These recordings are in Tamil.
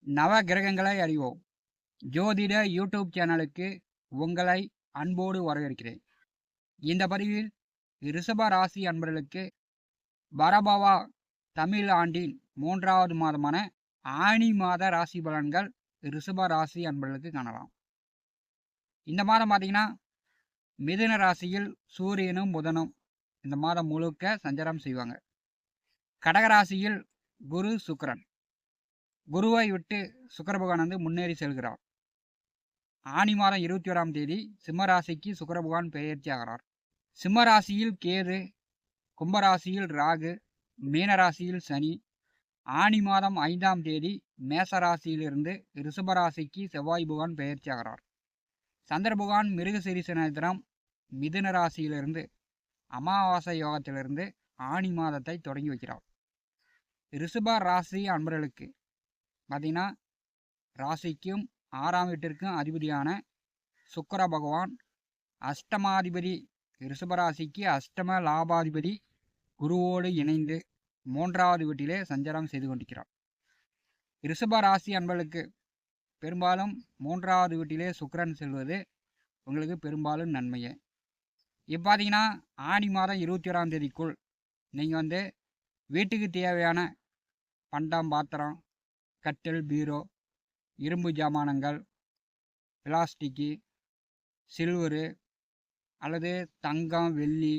நவ கிரகங்களை அறிவோம். ஜோதிட யூடியூப் சேனலுக்கு உங்களை அன்போடு வரவேற்கிறேன். இந்த பதிவில் ரிஷப ராசி அன்பர்களுக்கு பரபவா தமிழ் ஆண்டின் 3வது மாதமான ஆனி மாத ராசி பலன்கள் ரிஷப ராசி அன்பர்களுக்கு காணலாம். இந்த மாதம் பார்த்தீங்கன்னா மிதுன ராசியில் சூரியனும் புதனும் இந்த மாதம் முழுக்க சஞ்சாரம் செய்வாங்க. கடகராசியில் குரு சுக்கிரன், குருவை விட்டு சுக்கிர பகவான் வந்து முன்னேறி செல்கிறார். ஆனி மாதம் 21ஆம் தேதி சிம்ம ராசிக்கு சுக்கிர பகவான் பெயர்ச்சி ஆகிறார். சிம்ம ராசியில் கேது, கும்பராசியில் ராகு, மீன ராசியில் சனி. ஆனி மாதம் 5ஆம் தேதி மேச ராசியிலிருந்து ரிஷப ராசிக்கு செவ்வாய் பகவான் பெயர்ச்சி ஆகிறார். சந்திர பகவான் மிருகசீரிஷ நட்சத்திரம் மிதுன ராசியிலிருந்து அமாவாசை யோகத்திலிருந்து ஆனி மாதத்தை தொடங்கி வைக்கிறார். ரிஷப ராசி அன்பர்களுக்கு பார்த்தீங்கன்னா ராசிக்கும் 6ஆம் வீட்டிற்கும் அதிபதியான சுக்கிர பகவான் அஷ்டமாதிபதி ரிஷபராசிக்கு அஷ்டம லாபாதிபதி குருவோடு இணைந்து 3வது வீட்டிலே சஞ்சாரம் செய்து கொண்டிருக்கிறார். ரிஷப ராசி அன்பர்களுக்கு பெரும்பாலும் 3வது வீட்டிலே சுக்கிரன் செல்வது உங்களுக்கு பெரும்பாலும் நன்மையே. இப்போ பார்த்தீங்கன்னா ஆனி மாதம் 21ஆம் தேதிக்குள் நீங்கள் வந்து வீட்டுக்கு தேவையான பண்டம் பாத்திரம், கட்டில், பீரோ, இரும்பு ஜாமானங்கள், பிளாஸ்டிக்கு, சில்வரு அல்லது தங்கம், வெள்ளி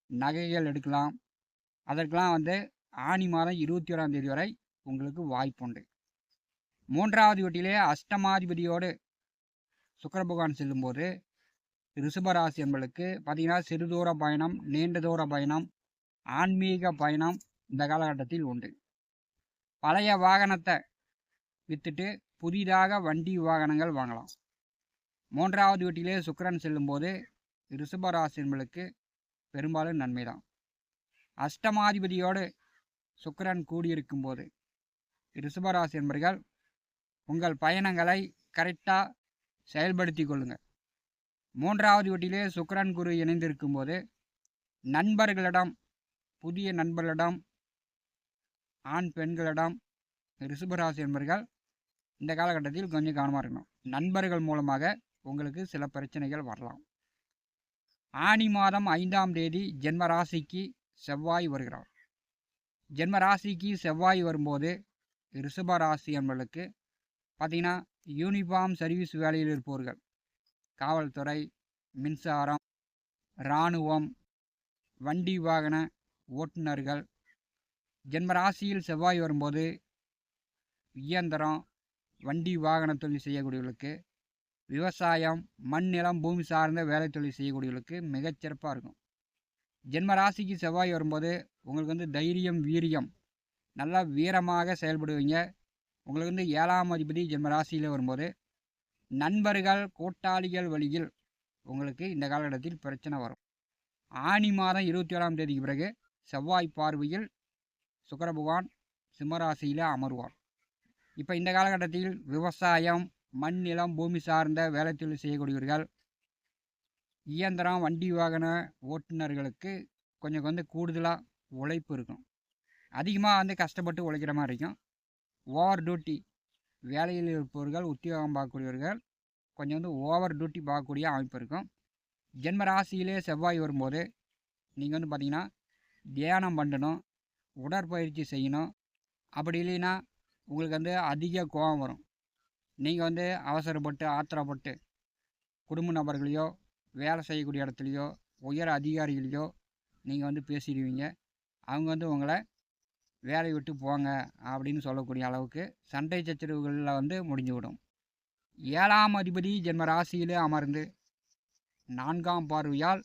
நகைகள் எடுக்கலாம். அதற்கெல்லாம் வந்து ஆனி மாதம் 21ஆம் தேதி வரை உங்களுக்கு வாய்ப்புண்டு. 3வது வீட்டிலே அஷ்டமாதிபதியோடு சுக்கிர பகவான் செல்லும்போது ரிஷபராசி என்பளுக்கு பார்த்தீங்கன்னா சிறு தூர பயணம், நீண்ட தூர பயணம், ஆன்மீக பயணம் இந்த காலகட்டத்தில் உண்டு. பழைய வாகனத்தை விற்றுட்டு புதிதாக வண்டி வாகனங்கள் வாங்கலாம். 3வது வீட்டிலே சுக்கிரன் செல்லும்போது ரிஷபராசி என்பளுக்கு பெரும்பாலும் நன்மைதான். அஷ்டமாதிபதியோடு சுக்கிரன் கூடியிருக்கும் போது ரிஷபராசி என்பர்கள் உங்கள் பயணங்களை கரெக்டாக செயல்படுத்தி கொள்ளுங்கள். 3வது வீட்டிலே சுக்கிரன் குரு இணைந்திருக்கும் போது நண்பர்களிடம், புதிய நண்பர்களிடம், ஆண் பெண்களிடம் ரிஷபராசி என்பர்கள் இந்த காலகட்டத்தில் கொஞ்சம் கவனமாக இருக்கணும். நண்பர்கள் மூலமாக உங்களுக்கு சில பிரச்சனைகள் வரலாம். ஆனி மாதம் 5ஆம் தேதி ஜென்ம ராசிக்கு செவ்வாய் வருகிறார். ஜென்ம ராசிக்கு செவ்வாய் வரும்போது ரிஷப ராசி என்பவர்களுக்கு பார்த்தீங்கன்னா யூனிஃபார்ம் சர்வீஸ் வேலையில் இருப்பவர்கள், காவல்துறை, மின்சாரம், இராணுவம், வண்டி வாகன ஓட்டுநர்கள், ஜென்ம ராசியில் செவ்வாய் வரும்போது இயந்திரம், வண்டி வாகன தொழில் செய்யக்கூடியவர்களுக்கு, விவசாயம், மண் நிலம் பூமி சார்ந்த வேலை தொழில் செய்யக்கூடியவர்களுக்கு மிகச்சிறப்பாக இருக்கும். ஜென்ம ராசிக்கு செவ்வாய் வரும்போது உங்களுக்கு வந்து தைரியம், வீரியம், நல்லா வீரமாக செயல்படுவீங்க. உங்களுக்கு வந்து 7ஆம் அதிபதி ஜென்ம ராசியில் வரும்போது நண்பர்கள், கூட்டாளிகள் வழியில் உங்களுக்கு இந்த காலகட்டத்தில் பிரச்சனை வரும். ஆனி மாதம் 21ஆம் தேதிக்கு பிறகு செவ்வாய் பார்வையில் சுக்கிர பகவான் சிம்மராசியில் அமர்வார். இப்போ இந்த காலகட்டத்தில் விவசாயம், மண் நிலம் பூமி சார்ந்த வேலை தொழில் செய்யக்கூடியவர்கள், இயந்திரம், வண்டி வாகன ஓட்டுநர்களுக்கு கொஞ்சம் வந்து கூடுதலாக உழைப்பு இருக்கும். அதிகமாக வந்து கஷ்டப்பட்டு உழைக்கிற மாதிரி இருக்கும். ஓவர் டியூட்டி வேலையில் இருப்பவர்கள், உத்தியோகம் பார்க்கக்கூடியவர்கள் கொஞ்சம் வந்து ஓவர் டியூட்டி பார்க்கக்கூடிய அமைப்பு இருக்கும். ஜென்ம ராசியிலே செவ்வாய் வரும்போது நீங்கள் வந்து பார்த்திங்கன்னா தியானம் பண்ணணும், உடற்பயிற்சி செய்யணும். அப்படி இல்லைன்னா உங்களுக்கு வந்து அதிக கோபம் வரும். நீங்கள் வந்து அவசரப்பட்டு ஆத்திரப்பட்டு குடும்ப நபர்களையோ, வேலை செய்யக்கூடிய இடத்துலையோ, உயர் அதிகாரிகளையோ நீங்கள் வந்து பேசிடுவீங்க. அவங்க வந்து உங்களை வேலையை விட்டு போங்க அப்படின்னு சொல்லக்கூடிய அளவுக்கு சண்டை சச்சரவுகளில் வந்து முடிஞ்சுவிடும். 7ஆம் அதிபதி ஜென்ம ராசியிலே அமர்ந்து 4ஆம் பார்வையால்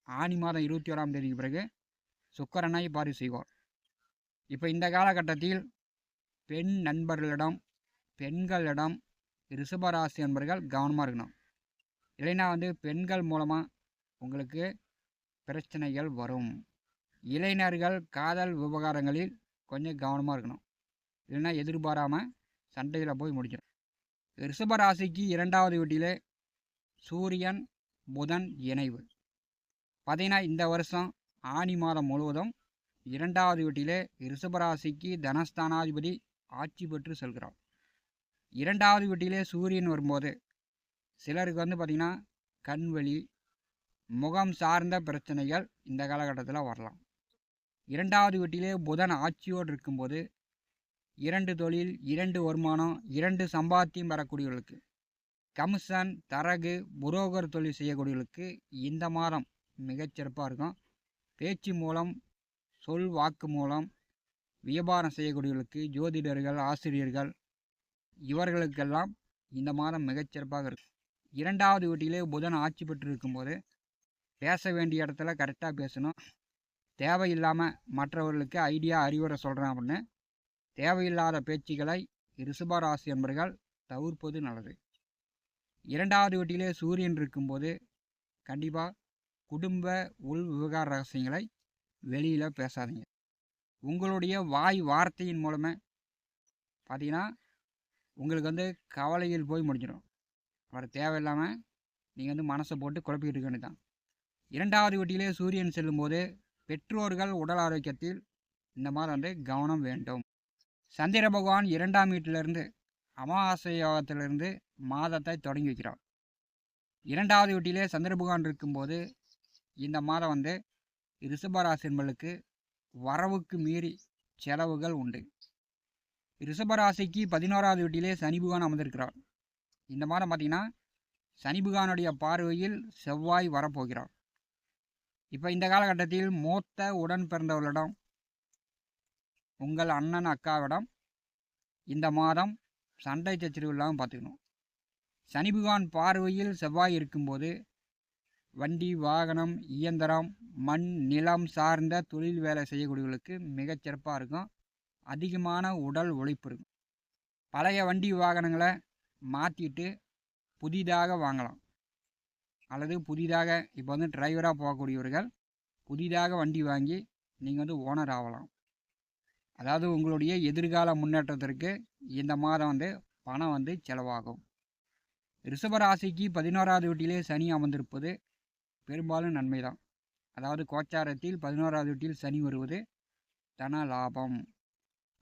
ஆனி மாதம் 21ஆம் தேதிக்கு பிறகு சுக்கிரனை பார்வை செய்வார். இப்போ இந்த காலகட்டத்தில் பெண் நண்பர்களிடம், பெண்களிடம் ரிஷபராசி நண்பர்கள் கவனமாக இருக்கணும். இல்லைன்னா வந்து பெண்கள் மூலமாக உங்களுக்கு பிரச்சனைகள் வரும். இளைஞர்கள் காதல் விவகாரங்களில் கொஞ்சம் கவனமாக இருக்கணும். இல்லைன்னா எதிர்பாராமல் சண்டையில் போய் முடிச்சிடும். ரிஷபராசிக்கு 2வது வீட்டிலே சூரியன் புதன் இணைவு பார்த்தீங்கன்னா இந்த வருஷம் ஆனி மாதம் முழுவதும் 2வது வீட்டிலே ரிஷபராசிக்கு தனஸ்தானாதிபதி ஆட்சி பெற்று செல்கிறார். 2வது வீட்டிலே சூரியன் வரும்போது சிலருக்கு வந்து பார்த்திங்கன்னா கண்வலி, முகம் சார்ந்த பிரச்சனைகள் இந்த காலகட்டத்தில் வரலாம். 2வது வீட்டிலே புதன் ஆட்சியோடு இருக்கும்போது 2 தொழில், 2 வருமானம், 2 சம்பாத்தியம் பெறக்கூடியவர்களுக்கு, கமிஷன், தரகு, புரோக்கர் தொழில் செய்யக்கூடியவர்களுக்கு இந்த மாதம் மிகச்சிறப்பாக இருக்கும். பேச்சு மூலம், சொல் வாக்கு மூலம் வியாபாரம் செய்யக்கூடியவர்களுக்கு, ஜோதிடர்கள், ஆசிரியர்கள் இவர்களுக்கெல்லாம் இந்த மாதம் மிகச்சிறப்பாக இருக்கும். 2வது வீட்டிலே புதன் ஆட்சி பெற்று இருக்கும்போது பேச வேண்டிய இடத்துல கரெக்டாக பேசணும். தேவையில்லாமல் மற்றவர்களுக்கு ஐடியா அறிவுரை சொல்கிறேன் அப்படின்னு தேவையில்லாத பேச்சுக்களை ரிஷபராசி என்பர்கள் தவிர்ப்பது நல்லது. 2வது வீட்டிலே சூரியன் இருக்கும்போது கண்டிப்பாக குடும்ப உள் விவகார ரகசியங்களை வெளியில் பேசாதீங்க. உங்களுடைய வாய் வார்த்தையின் மூலமே பார்த்தீங்கன்னா உங்களுக்கு வந்து கவலையில் போய் முடிஞ்சிடும். அவர் தேவையில்லாமல் நீங்கள் வந்து மனசை போட்டு குழப்பிக்கிட்டு இருக்க வேண்டியதான். 2வது வீட்டிலே சூரியன் செல்லும்போது பெற்றோர்கள் உடல் ஆரோக்கியத்தில் இந்த மாதம் வந்து கவனம் வேண்டும். சந்திர பகவான் 2ஆம் வீட்டிலிருந்து அமாவாசை யோகத்திலிருந்து மாதத்தை தொடங்கி வைக்கிறார். 2வது வீட்டிலே சந்திர பகவான் இருக்கும்போது இந்த மாதம் வந்து ரிஷபராசி என்பவர்களுக்கு வரவுக்கு மீறி செலவுகள் உண்டு. ரிஷபராசிக்கு 11வது வீட்டிலே சனி பகவான் அமர்ந்திருக்கிறார். இந்த மாதம் பார்த்தீங்கன்னா சனி பகவானுடைய பார்வையில் செவ்வாய் வரப்போகிறார். இப்போ இந்த காலகட்டத்தில் மூத்த உடன் பிறந்தவர்களிடம், உங்கள் அண்ணன் அக்காவிடம் இந்த மாதம் சண்டை சச்சரவு இல்லாமல் பார்த்துக்கணும். சனி பகவான் பார்வையில் செவ்வாய் இருக்கும்போது வண்டி, வாகனம், இயந்திரம், மண், நிலம் சார்ந்த தொழில் வேலை செய்யக்கூடியவர்களுக்கு மிகச்சிறப்பாக இருக்கும். அதிகமான உடல் உழைப்பு இருக்கும். பழைய வண்டி வாகனங்களை மாற்றிட்டு புதிதாக வாங்கலாம். அல்லது புதிதாக இப்போ வந்து டிரைவராக போகக்கூடியவர்கள் புதிதாக வண்டி வாங்கி நீங்கள் வந்து ஓனர் ஆகலாம். அதாவது உங்களுடைய எதிர்கால முன்னேற்றத்திற்கு இந்த மாதம் வந்து பணம் வந்து செலவாகும். ரிஷபராசிக்கு 11வது வீட்டிலே சனி அமர்ந்திருப்பது பெரும்பாலும் நன்மை தான். அதாவது கோச்சாரத்தில் 11வது வீட்டில் சனி வருவது தன லாபம்,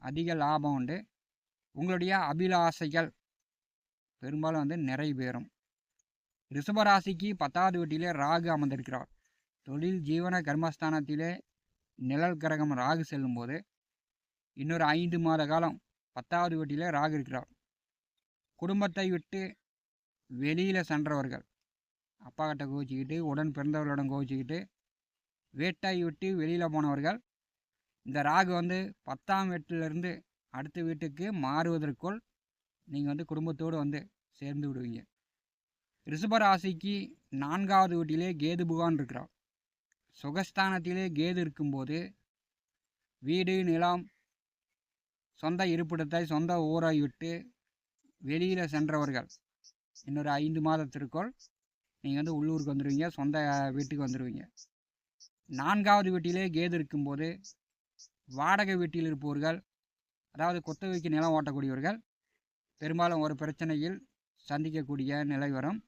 அதிக லாபம் உண்டு. உங்களுடைய அபிலாசைகள் பெரும்பாலும் வந்து நிறைவேறும். ரிஷபராசிக்கு 10வது வீட்டிலே ராகு அமர்ந்திருக்கிறார். தொழில், ஜீவன, கர்மஸ்தானத்திலே நிழல் கிரகம் ராகு செல்லும்போது இன்னொரு 5 மாத காலம் 10வது வீட்டிலே ராகு இருக்கிறார். குடும்பத்தை விட்டு வெளியில் சென்றவர்கள், அப்பா கிட்ட கோச்சிக்கிட்டு, உடன் பிறந்தவர்களிடம் கோச்சிக்கிட்டு, வீட்டை விட்டு வெளியில் போனவர்கள் இந்த ராகு வந்து 10ஆம் வீட்டிலிருந்து அடுத்த வீட்டுக்கு மாறுவதற்குள் நீங்கள் வந்து குடும்பத்தோடு வந்து சேர்ந்து விடுவீங்க. ரிஷபராசிக்கு 4வது வீட்டிலே கேது பகவான் இருக்கிறார். சுகஸ்தானத்திலே கேது இருக்கும்போது வீடு, நிலம், சொந்த இருப்பிடத்தை, சொந்த ஊரை விட்டு வெளியில் சென்றவர்கள் இன்னொரு 5 மாதத்திற்குள் நீங்கள் வந்து உள்ளூருக்கு வந்துடுவீங்க, சொந்த வீட்டுக்கு வந்துடுவீங்க. 4வது வீட்டிலே கேது இருக்கும்போது வாடகை வீட்டில் இருப்பவர்கள், அதாவது குத்தகைக்கு நிலம் ஓட்டக்கூடியவர்கள் பெரும்பாலும் ஒரு பிரச்சனையில் சந்திக்கக்கூடிய நிலை வரும்.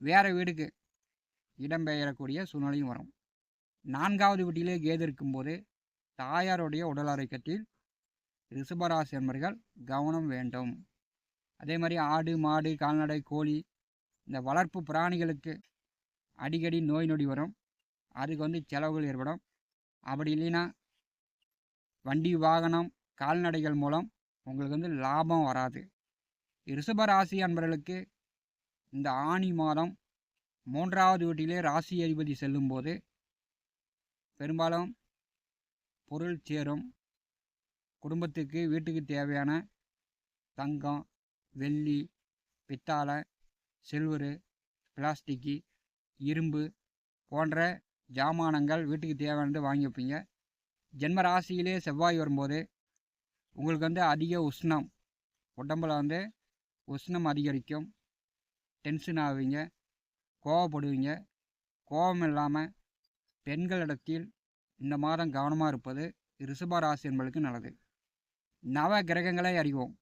வேறு வீடுக்கு இடம்பெயரக்கூடிய சூழ்நிலையும் வரும். 4வது வீட்டிலே கேது இருக்கும்போது தாயாருடைய உடல் ஆரோக்கியத்தில் ரிஷபராசி என்பர்கள் கவனம் வேண்டும். அதே மாதிரி ஆடு, மாடு, கால்நடை, கோழி இந்த வளர்ப்பு பிராணிகளுக்கு அடிக்கடி நோய் நொடி வரும். அதுக்கு வந்து செலவுகள் ஏற்படும். அப்படி இல்லைன்னா வண்டி, வாகனம், கால்நடைகள் மூலம் உங்களுக்கு வந்து லாபம் வராது. ரிஷபராசி அன்பர்களுக்கு இந்த ஆனி மாதம் 3வது வீட்டிலே ராசி அதிபதி செல்லும்போது பெரும்பாலும் பொருள் சேரும். குடும்பத்துக்கு, வீட்டுக்கு தேவையான தங்கம், வெள்ளி, பித்தாளை, சில்வரு, பிளாஸ்டிக்கு, இரும்பு போன்ற ஜாமானங்கள் வீட்டுக்கு தேவையானது வாங்கி வைப்பீங்க. ஜென்ம ராசியிலே செவ்வாய் வரும்போது உங்களுக்கு வந்து அதிக உஷ்ணம், உடம்பில் வந்து உஷ்ணம் அதிகரிக்கும். டென்ஷன் ஆவீங்க, கோவப்படுவீங்க. கோபம் இல்லாமல் பெண்களிடத்தில் இந்த மாதம் கவனமாக இருப்பது ரிஷபராசி என்பதற்கு நல்லது. நவ கிரகங்களை அறிவோம்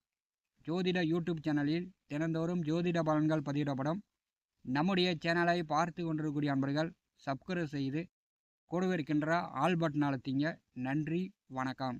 ஜோதிட யூடியூப் சேனலில் தினந்தோறும் ஜோதிட பலன்கள் பதிவிடப்படும். நம்முடைய சேனலை பார்த்து கொண்டிருக்கக்கூடிய அன்பர்கள் சப்ஸ்கிரைப் செய்து கூடவே இருக்கின்ற ஆல் பட்டன் அழுத்திங்க. நன்றி, வணக்கம்.